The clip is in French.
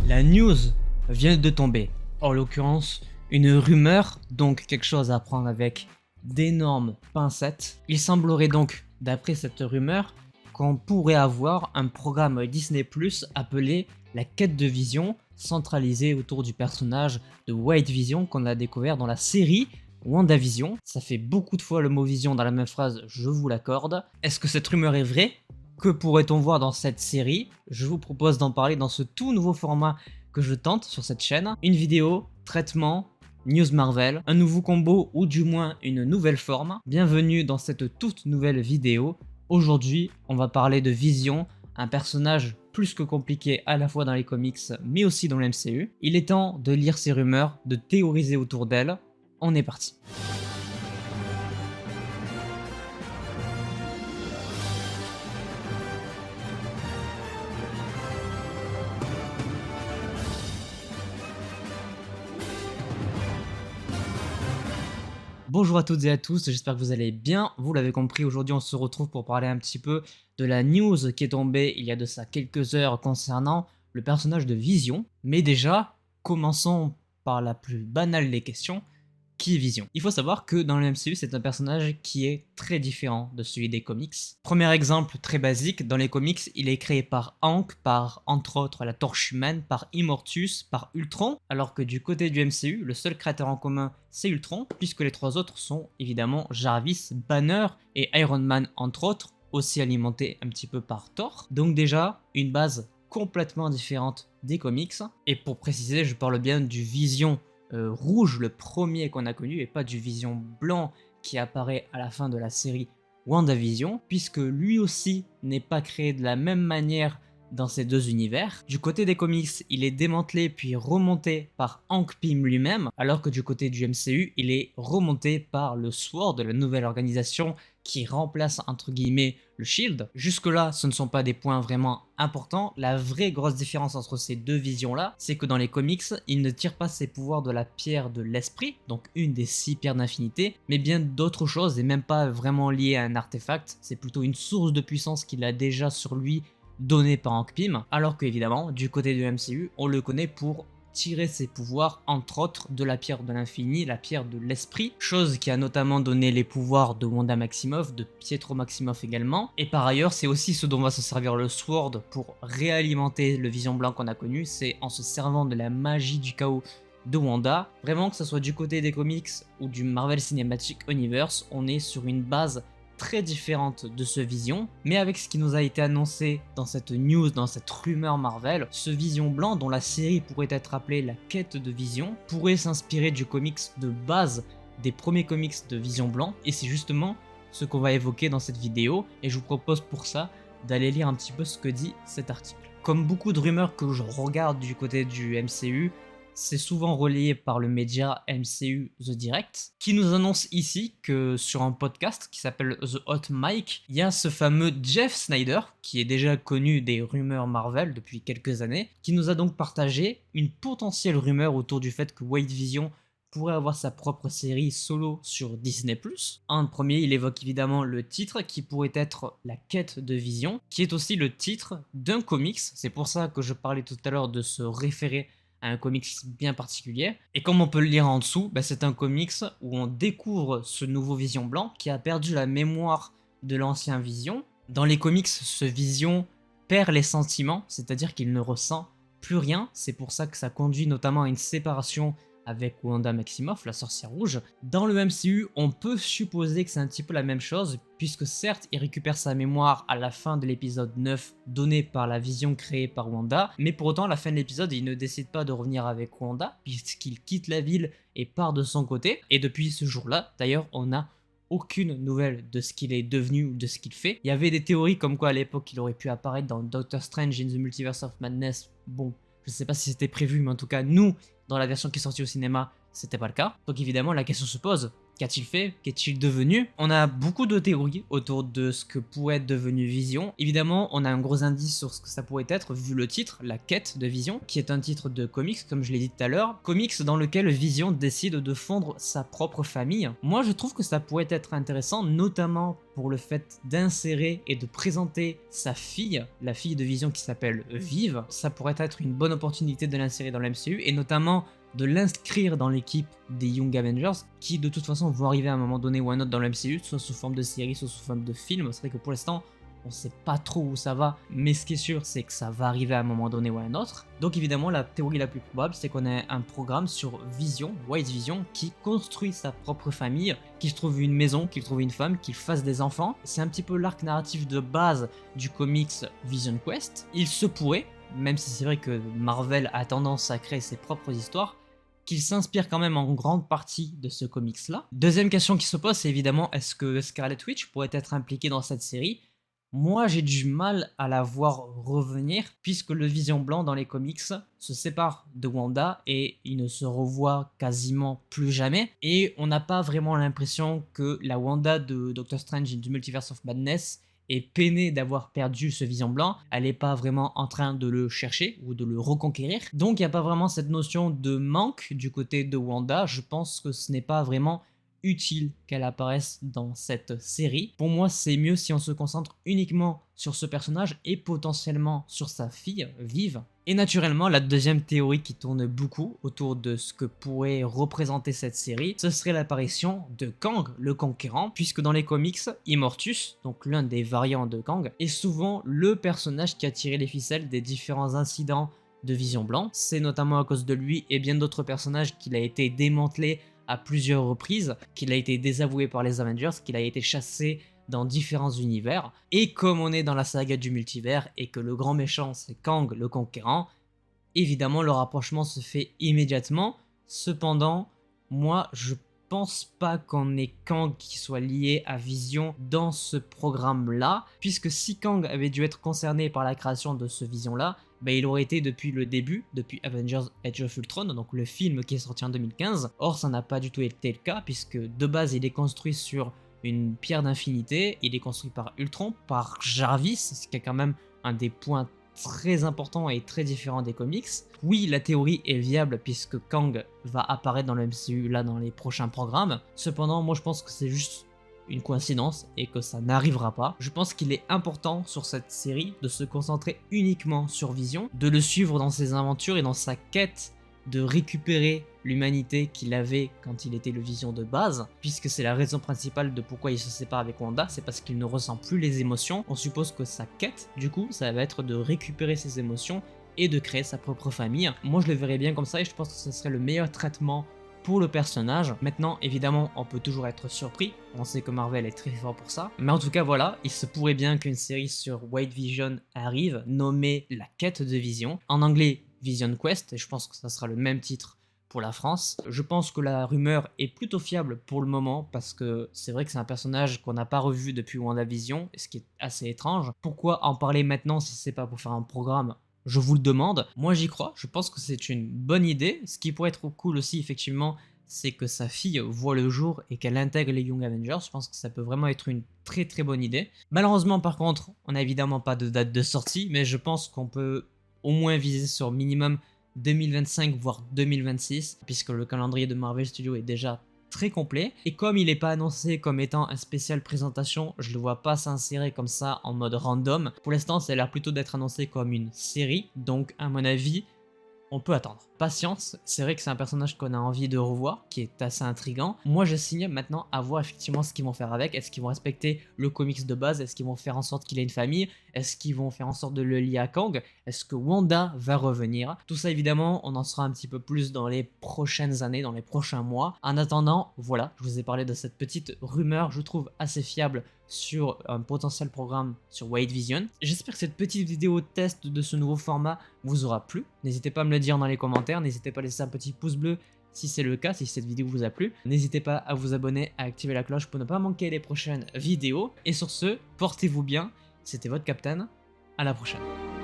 La news vient de tomber. En l'occurrence, une rumeur, donc quelque chose à prendre avec d'énormes pincettes. Il semblerait donc, d'après cette rumeur, qu'on pourrait avoir un programme Disney+ appelé La Quête de Vision, centralisé autour du personnage de White Vision qu'on a découvert dans la série WandaVision. Ça fait beaucoup de fois le mot vision dans la même phrase, je vous l'accorde. Est-ce que cette rumeur est vraie? Que pourrait-on voir dans cette série? Je vous propose d'en parler dans ce tout nouveau format que je tente sur cette chaîne. Une vidéo, traitement, news Marvel, un nouveau combo ou du moins une nouvelle forme. Bienvenue dans cette toute nouvelle vidéo. Aujourd'hui, on va parler de Vision, un personnage plus que compliqué à la fois dans les comics mais aussi dans le MCU. Il est temps de lire ces rumeurs, de théoriser autour d'elles. On est parti. Bonjour à toutes et à tous, j'espère que vous allez bien. Vous l'avez compris, aujourd'hui on se retrouve pour parler un petit peu de la news qui est tombée il y a de ça quelques heures concernant le personnage de Vision. Mais déjà, commençons par la plus banale des questions. Qui est Vision? Il faut savoir que dans le MCU, c'est un personnage qui est très différent de celui des comics. Premier exemple très basique, dans les comics, il est créé par Hank, par entre autres la Torche Humaine, par Immortus, par Ultron, alors que du côté du MCU, le seul créateur en commun, c'est Ultron, puisque les trois autres sont évidemment Jarvis, Banner et Iron Man entre autres, aussi alimentés un petit peu par Thor. Donc déjà, une base complètement différente des comics. Et pour préciser, je parle bien du Vision rouge, le premier qu'on a connu, et pas du Vision blanc qui apparaît à la fin de la série WandaVision, puisque lui aussi n'est pas créé de la même manière dans ces deux univers. Du côté des comics, il est démantelé puis remonté par Hank Pym lui-même, alors que du côté du MCU, il est remonté par le SWORD, la nouvelle organisation qui remplace entre guillemets le Shield. Jusque-là, ce ne sont pas des points vraiment importants. La vraie grosse différence entre ces deux visions-là, c'est que dans les comics, il ne tire pas ses pouvoirs de la pierre de l'esprit, donc une des 6 pierres d'infinité, mais bien d'autres choses et même pas vraiment liées à un artefact. C'est plutôt une source de puissance qu'il a déjà sur lui donné par Hank Pym, alors que évidemment du côté du MCU on le connaît pour tirer ses pouvoirs entre autres de la pierre de l'infini, la pierre de l'esprit, chose qui a notamment donné les pouvoirs de Wanda Maximoff, de Pietro Maximoff également, et par ailleurs c'est aussi ce dont va se servir le SWORD pour réalimenter le Vision blanc qu'on a connu, c'est en se servant de la magie du chaos de Wanda. Vraiment, que ce soit du côté des comics ou du Marvel Cinematic Universe, on est sur une base très différente de ce Vision, mais avec ce qui nous a été annoncé dans cette news, dans cette rumeur Marvel, ce Vision blanc dont la série pourrait être appelée La Quête de Vision, pourrait s'inspirer du comics de base des premiers comics de Vision blanc, et c'est justement ce qu'on va évoquer dans cette vidéo, et je vous propose pour ça d'aller lire un petit peu ce que dit cet article. Comme beaucoup de rumeurs que je regarde du côté du MCU, c'est souvent relayé par le média MCU The Direct, qui nous annonce ici que sur un podcast qui s'appelle The Hot Mic, il y a ce fameux Jeff Snyder, qui est déjà connu des rumeurs Marvel depuis quelques années, qui nous a donc partagé une potentielle rumeur autour du fait que White Vision pourrait avoir sa propre série solo sur Disney+. En premier, il évoque évidemment le titre qui pourrait être La Quête de Vision, qui est aussi le titre d'un comics. C'est pour ça que je parlais tout à l'heure de se référer à un comics bien particulier. Et comme on peut le lire en dessous, c'est un comics où on découvre ce nouveau Vision blanc qui a perdu la mémoire de l'ancien Vision. Dans les comics, ce Vision perd les sentiments, c'est-à-dire qu'il ne ressent plus rien. C'est pour ça que ça conduit notamment à une séparation avec Wanda Maximoff, la sorcière rouge. Dans le MCU, on peut supposer que c'est un petit peu la même chose, puisque certes, il récupère sa mémoire à la fin de l'épisode 9, donnée par la vision créée par Wanda, mais pour autant, à la fin de l'épisode, il ne décide pas de revenir avec Wanda, puisqu'il quitte la ville et part de son côté. Et depuis ce jour-là, d'ailleurs, on n'a aucune nouvelle de ce qu'il est devenu ou de ce qu'il fait. Il y avait des théories comme quoi à l'époque, il aurait pu apparaître dans Doctor Strange in the Multiverse of Madness. Bon, je sais pas si c'était prévu, mais en tout cas, nous, dans la version qui est sortie au cinéma, c'était pas le cas. Donc évidemment, la question se pose, Qu'a-t-il fait? Qu'est-il devenu? On a beaucoup de théories autour de ce que pourrait être devenu Vision. Évidemment, on a un gros indice sur ce que ça pourrait être, vu le titre, La Quête de Vision, qui est un titre de comics, comme je l'ai dit tout à l'heure. Comics dans lequel Vision décide de fondre sa propre famille. Moi, je trouve que ça pourrait être intéressant, notamment pour le fait d'insérer et de présenter sa fille, la fille de Vision qui s'appelle Vive. Ça pourrait être une bonne opportunité de l'insérer dans l'MCU, et notamment de l'inscrire dans l'équipe des Young Avengers, qui de toute façon vont arriver à un moment donné ou à un autre dans le MCU, soit sous forme de série, soit sous forme de film. C'est vrai que pour l'instant, on sait pas trop où ça va, mais ce qui est sûr, c'est que ça va arriver à un moment donné ou à un autre. Donc évidemment, la théorie la plus probable, c'est qu'on ait un programme sur Vision, White Vision, qui construit sa propre famille, qu'il trouve une maison, qu'il trouve une femme, qu'il fasse des enfants. C'est un petit peu l'arc narratif de base du comics Vision Quest. Il se pourrait, même si c'est vrai que Marvel a tendance à créer ses propres histoires, qu'il s'inspire quand même en grande partie de ce comics-là. Deuxième question qui se pose, c'est évidemment, est-ce que Scarlet Witch pourrait être impliquée dans cette série? Moi, j'ai du mal à la voir revenir, puisque le Vision Blanc dans les comics se sépare de Wanda et il ne se revoit quasiment plus jamais. Et on n'a pas vraiment l'impression que la Wanda de Doctor Strange in the Multiverse of Madness est peinée d'avoir perdu ce Vision Blanc, elle n'est pas vraiment en train de le chercher ou de le reconquérir. Donc il n'y a pas vraiment cette notion de manque du côté de Wanda. Je pense que ce n'est pas vraiment utile qu'elle apparaisse dans cette série. Pour moi, c'est mieux si on se concentre uniquement sur ce personnage et potentiellement sur sa fille, Vive. Et naturellement, la deuxième théorie qui tourne beaucoup autour de ce que pourrait représenter cette série, ce serait l'apparition de Kang, le Conquérant, puisque dans les comics, Immortus, donc l'un des variants de Kang, est souvent le personnage qui a tiré les ficelles des différents incidents de Vision Blanc. C'est notamment à cause de lui et bien d'autres personnages qu'il a été démantelé à plusieurs reprises, qu'il a été désavoué par les Avengers, qu'il a été chassé dans différents univers. Et comme on est dans la saga du multivers et que le grand méchant c'est Kang le Conquérant, évidemment le rapprochement se fait immédiatement. Cependant, moi je pense pas qu'on ait Kang qui soit lié à Vision dans ce programme là, puisque si Kang avait dû être concerné par la création de ce Vision là, il aurait été depuis le début, depuis Avengers Age of Ultron, donc le film qui est sorti en 2015. Or ça n'a pas du tout été le cas, puisque de base il est construit sur une pierre d'infinité, il est construit par Ultron, par Jarvis, ce qui est quand même un des points très important et très différent des comics. Oui, la théorie est viable puisque Kang va apparaître dans le MCU là dans les prochains programmes. Cependant, moi je pense que c'est juste une coïncidence et que ça n'arrivera pas. Je pense qu'il est important sur cette série de se concentrer uniquement sur Vision, de le suivre dans ses aventures et dans sa quête de récupérer l'humanité qu'il avait quand il était le Vision de base, puisque c'est la raison principale de pourquoi il se sépare avec Wanda, c'est parce qu'il ne ressent plus les émotions. On suppose que sa quête, du coup, ça va être de récupérer ses émotions et de créer sa propre famille. Moi, je le verrais bien comme ça et je pense que ce serait le meilleur traitement pour le personnage. Maintenant, évidemment, on peut toujours être surpris, on sait que Marvel est très fort pour ça, mais en tout cas, voilà, il se pourrait bien qu'une série sur White Vision arrive, nommée La Quête de Vision, en anglais Vision Quest, et je pense que ça sera le même titre pour la France. Je pense que la rumeur est plutôt fiable pour le moment, parce que c'est vrai que c'est un personnage qu'on n'a pas revu depuis WandaVision, ce qui est assez étrange. Pourquoi en parler maintenant si c'est pas pour faire un programme? Je vous le demande. Moi j'y crois, je pense que c'est une bonne idée. Ce qui pourrait être cool aussi effectivement, c'est que sa fille voit le jour et qu'elle intègre les Young Avengers. Je pense que ça peut vraiment être une très très bonne idée. Malheureusement par contre, on n'a évidemment pas de date de sortie, mais je pense qu'on peut au moins viser sur minimum 2025 voire 2026, puisque le calendrier de Marvel Studios est déjà très complet. Et comme il n'est pas annoncé comme étant un spécial présentation, je le vois pas s'insérer comme ça en mode random. Pour l'instant, ça a l'air plutôt d'être annoncé comme une série, donc à mon avis, on peut attendre. Patience, c'est vrai que c'est un personnage qu'on a envie de revoir, qui est assez intriguant. Moi je signe maintenant à voir effectivement ce qu'ils vont faire avec. Est-ce qu'ils vont respecter le comics de base? Est-ce qu'ils vont faire en sorte qu'il ait une famille? Est-ce qu'ils vont faire en sorte de le lier à Kang? Est-ce que Wanda va revenir? Tout ça évidemment, on en saura un petit peu plus dans les prochaines années, dans les prochains mois. En attendant, voilà, je vous ai parlé de cette petite rumeur, je trouve assez fiable, sur un potentiel programme sur White Vision. J'espère que cette petite vidéo test de ce nouveau format vous aura plu. N'hésitez pas à me le dire dans les commentaires, n'hésitez pas à laisser un petit pouce bleu si c'est le cas, si cette vidéo vous a plu. N'hésitez pas à vous abonner, à activer la cloche pour ne pas manquer les prochaines vidéos. Et sur ce, portez-vous bien, c'était votre Captain, à la prochaine.